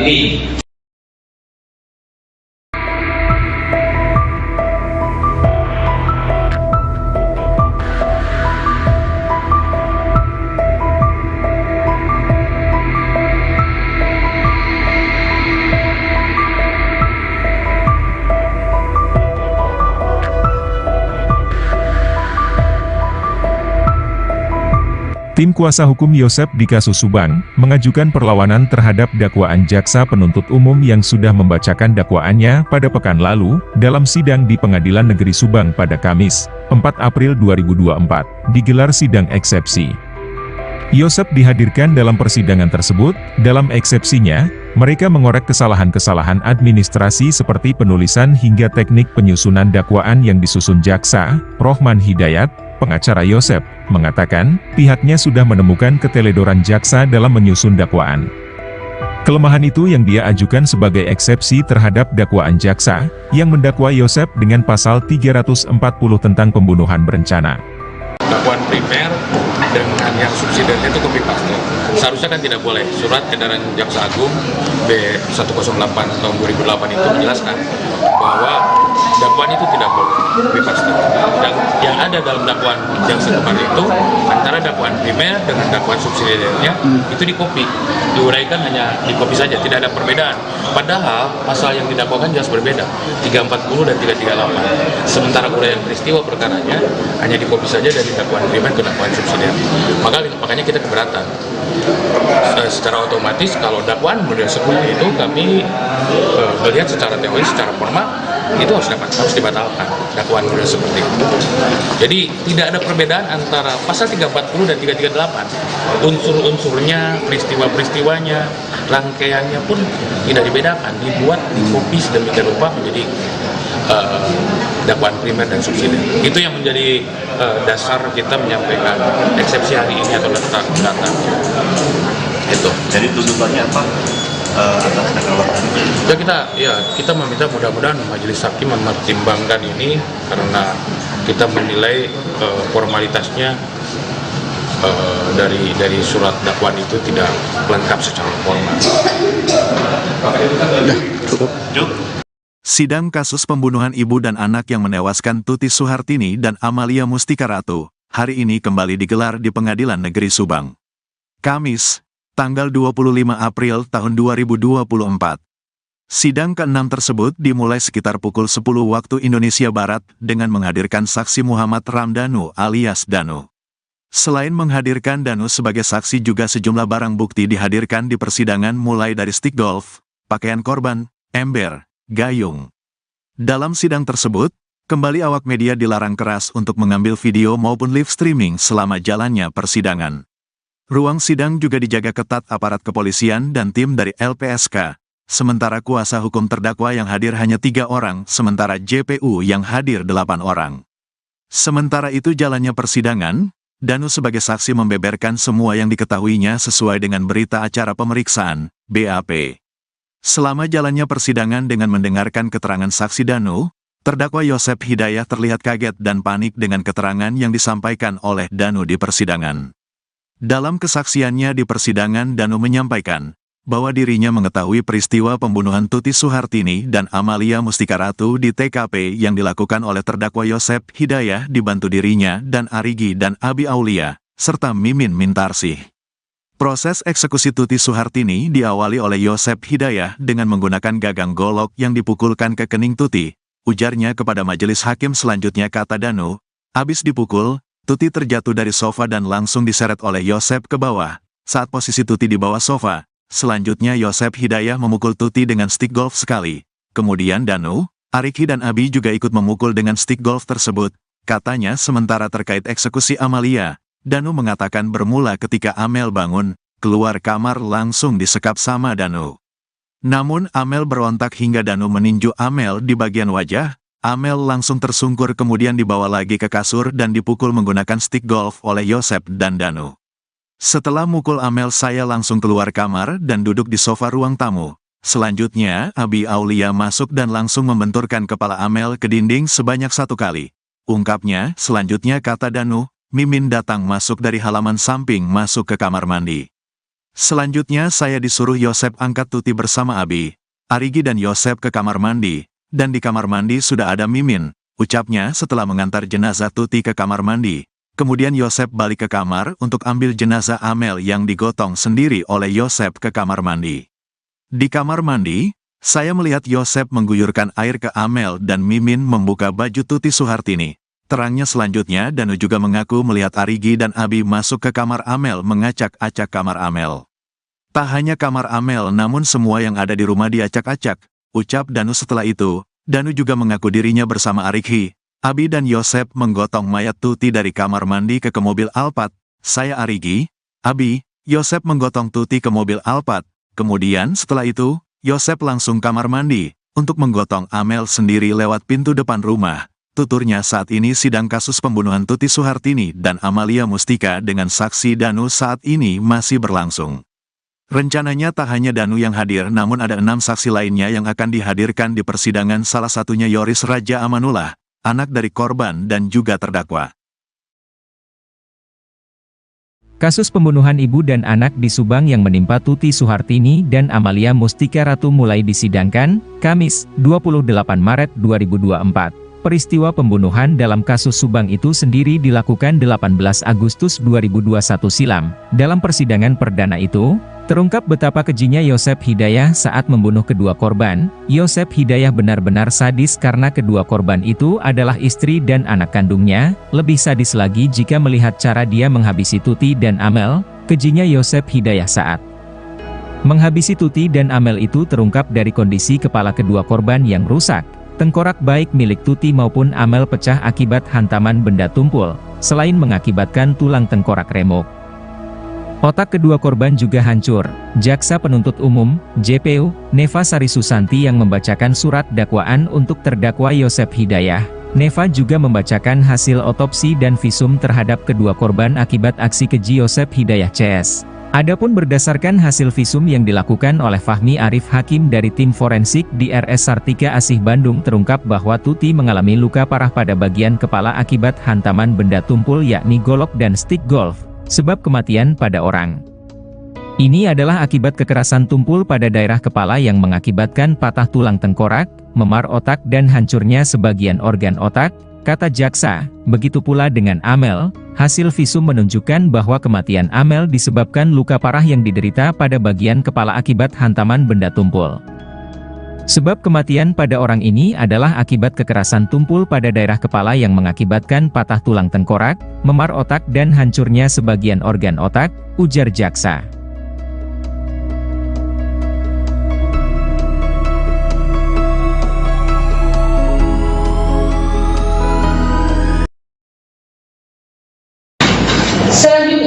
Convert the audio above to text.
kami. Tim kuasa hukum Yosep di kasus Subang, mengajukan perlawanan terhadap dakwaan jaksa penuntut umum yang sudah membacakan dakwaannya pada pekan lalu, dalam sidang di Pengadilan Negeri Subang pada Kamis, 4 April 2024, digelar sidang eksepsi. Yosep dihadirkan dalam persidangan tersebut. Dalam eksepsinya, mereka mengorek kesalahan-kesalahan administrasi seperti penulisan hingga teknik penyusunan dakwaan yang disusun jaksa. Rohman Hidayat, pengacara Yosep, mengatakan, pihaknya sudah menemukan keteledoran jaksa dalam menyusun dakwaan. Kelemahan itu yang dia ajukan sebagai eksepsi terhadap dakwaan jaksa, yang mendakwa Yosep dengan pasal 340 tentang pembunuhan berencana. Dakwaan primer dengan yang subsidiar itu copy paste. Seharusnya kan tidak boleh. Surat edaran Jaksa Agung B108 tahun 2008 itu menjelaskan bahwa dakwaan itu tidak boleh copy paste. Dan yang ada dalam dakwaan jaksa kemarin itu antara dakwaan primer dengan dakwaan subsidiarnya itu dikopi, diuraikan hanya dikopi saja, tidak ada perbedaan. Padahal pasal yang didakwakan jelas berbeda, 340 dan 338. Sementara uraian peristiwa perkaranya hanya dikopi saja dari dakwaan primer ke dakwaan subsidiar. Makanya kita keberatan. Secara otomatis kalau dakwaan model seperti itu kami melihat secara teori, secara formal itu harus dibatalkan dakwaan model seperti itu. Jadi tidak ada perbedaan antara pasal 340 dan 338. Unsur-unsurnya, peristiwa-peristiwanya, rangkaiannya pun tidak dibedakan, dibuat, dikopi sedemikian rupa menjadi dakwaan primer dan subsidiar. Itu yang menjadi dasar kita menyampaikan eksepsi hari ini atau letak data. Itu. Jadi tuntutannya apa? Atas dakwaan kita meminta mudah-mudahan majelis hakim mempertimbangkan ini karena kita menilai formalitasnya dari surat dakwaan itu tidak lengkap secara formal. Cukup. Sidang kasus pembunuhan ibu dan anak yang menewaskan Tuti Suhartini dan Amalia Mustika Ratu, hari ini kembali digelar di Pengadilan Negeri Subang. Kamis, tanggal 25 April tahun 2024. Sidang ke-6 tersebut dimulai sekitar pukul 10 waktu Indonesia Barat dengan menghadirkan saksi Muhammad Ramdhanu alias Danu. Selain menghadirkan Danu sebagai saksi, juga sejumlah barang bukti dihadirkan di persidangan mulai dari stick golf, pakaian korban, ember, gayung. Dalam sidang tersebut, kembali awak media dilarang keras untuk mengambil video maupun live streaming selama jalannya persidangan. Ruang sidang juga dijaga ketat aparat kepolisian dan tim dari LPSK, sementara kuasa hukum terdakwa yang hadir hanya 3 orang, sementara JPU yang hadir 8 orang. Sementara itu jalannya persidangan, Danu sebagai saksi membeberkan semua yang diketahuinya sesuai dengan berita acara pemeriksaan, BAP. Selama jalannya persidangan dengan mendengarkan keterangan saksi Danu, terdakwa Yosep Hidayah terlihat kaget dan panik dengan keterangan yang disampaikan oleh Danu di persidangan. Dalam kesaksiannya di persidangan, Danu menyampaikan bahwa dirinya mengetahui peristiwa pembunuhan Tuti Suhartini dan Amalia Mustika Ratu di TKP yang dilakukan oleh terdakwa Yosep Hidayah dibantu dirinya dan Arigi dan Abi Aulia, serta Mimin Mintarsih. Proses eksekusi Tuti Suhartini diawali oleh Yosep Hidayah dengan menggunakan gagang golok yang dipukulkan ke kening Tuti. Ujarnya kepada majelis hakim. Selanjutnya, kata Danu, habis dipukul, Tuti terjatuh dari sofa dan langsung diseret oleh Yosep ke bawah. Saat posisi Tuti di bawah sofa, selanjutnya Yosep Hidayah memukul Tuti dengan stick golf sekali. Kemudian Danu, Ariki dan Abi juga ikut memukul dengan stick golf tersebut. Katanya sementara terkait eksekusi Amalia, Danu mengatakan bermula ketika Amel bangun, keluar kamar langsung disekap sama Danu. Namun Amel berontak hingga Danu meninju Amel di bagian wajah. Amel langsung tersungkur kemudian dibawa lagi ke kasur dan dipukul menggunakan stick golf oleh Yosep dan Danu. Setelah mukul Amel, saya langsung keluar kamar dan duduk di sofa ruang tamu. Selanjutnya Abi Aulia masuk dan langsung membenturkan kepala Amel ke dinding sebanyak 1 kali. Ungkapnya, selanjutnya kata Danu, Mimin datang masuk dari halaman samping masuk ke kamar mandi. Selanjutnya saya disuruh Yosep angkat Tuti bersama Abi, Arigi dan Yosep ke kamar mandi, dan di kamar mandi sudah ada Mimin, ucapnya setelah mengantar jenazah Tuti ke kamar mandi. Kemudian Yosep balik ke kamar untuk ambil jenazah Amel yang digotong sendiri oleh Yosep ke kamar mandi. Di kamar mandi, saya melihat Yosep mengguyurkan air ke Amel dan Mimin membuka baju Tuti Suhartini. Terangnya selanjutnya Danu juga mengaku melihat Arigi dan Abi masuk ke kamar Amel mengacak-acak kamar Amel. Tak hanya kamar Amel namun semua yang ada di rumah diacak-acak, ucap Danu. Setelah itu, Danu juga mengaku dirinya bersama Arigi, Abi dan Yosep menggotong mayat Tuti dari kamar mandi ke mobil Alphard. Saya Arigi, Abi, Yosep menggotong Tuti ke mobil Alphard. Kemudian setelah itu, Yosep langsung kamar mandi untuk menggotong Amel sendiri lewat pintu depan rumah. Tuturnya saat ini sidang kasus pembunuhan Tuti Suhartini dan Amalia Mustika dengan saksi Danu saat ini masih berlangsung. Rencananya tak hanya Danu yang hadir namun ada 6 saksi lainnya yang akan dihadirkan di persidangan, salah satunya Yoris Raja Amanullah, anak dari korban dan juga terdakwa. Kasus pembunuhan ibu dan anak di Subang yang menimpa Tuti Suhartini dan Amalia Mustika Ratu mulai disidangkan, Kamis, 28 Maret 2024. Peristiwa pembunuhan dalam kasus Subang itu sendiri dilakukan 18 Agustus 2021 silam. Dalam persidangan perdana itu, terungkap betapa kejinya Yosep Hidayah saat membunuh kedua korban. Yosep Hidayah benar-benar sadis karena kedua korban itu adalah istri dan anak kandungnya. Lebih sadis lagi jika melihat cara dia menghabisi Tuti dan Amel. Kejinya Yosep Hidayah saat menghabisi Tuti dan Amel itu terungkap dari kondisi kepala kedua korban yang rusak. Tengkorak baik milik Tuti maupun Amel pecah akibat hantaman benda tumpul, selain mengakibatkan tulang tengkorak remuk. Otak kedua korban juga hancur. Jaksa Penuntut Umum, JPU, Neva Sari Susanti yang membacakan surat dakwaan untuk terdakwa Yosep Hidayah. Neva juga membacakan hasil otopsi dan visum terhadap kedua korban akibat aksi keji Yosep Hidayah CS. Adapun berdasarkan hasil visum yang dilakukan oleh Fahmi Arif Hakim dari tim forensik di RS Sartika Asih Bandung terungkap bahwa Tuti mengalami luka parah pada bagian kepala akibat hantaman benda tumpul yakni golok dan stik golf, sebab kematian pada orang ini adalah akibat kekerasan tumpul pada daerah kepala yang mengakibatkan patah tulang tengkorak, memar otak dan hancurnya sebagian organ otak, kata jaksa. Begitu pula dengan Amel, hasil visum menunjukkan bahwa kematian Amel disebabkan luka parah yang diderita pada bagian kepala akibat hantaman benda tumpul. Sebab kematian pada orang ini adalah akibat kekerasan tumpul pada daerah kepala yang mengakibatkan patah tulang tengkorak, memar otak dan hancurnya sebagian organ otak, ujar jaksa. Selanjutnya,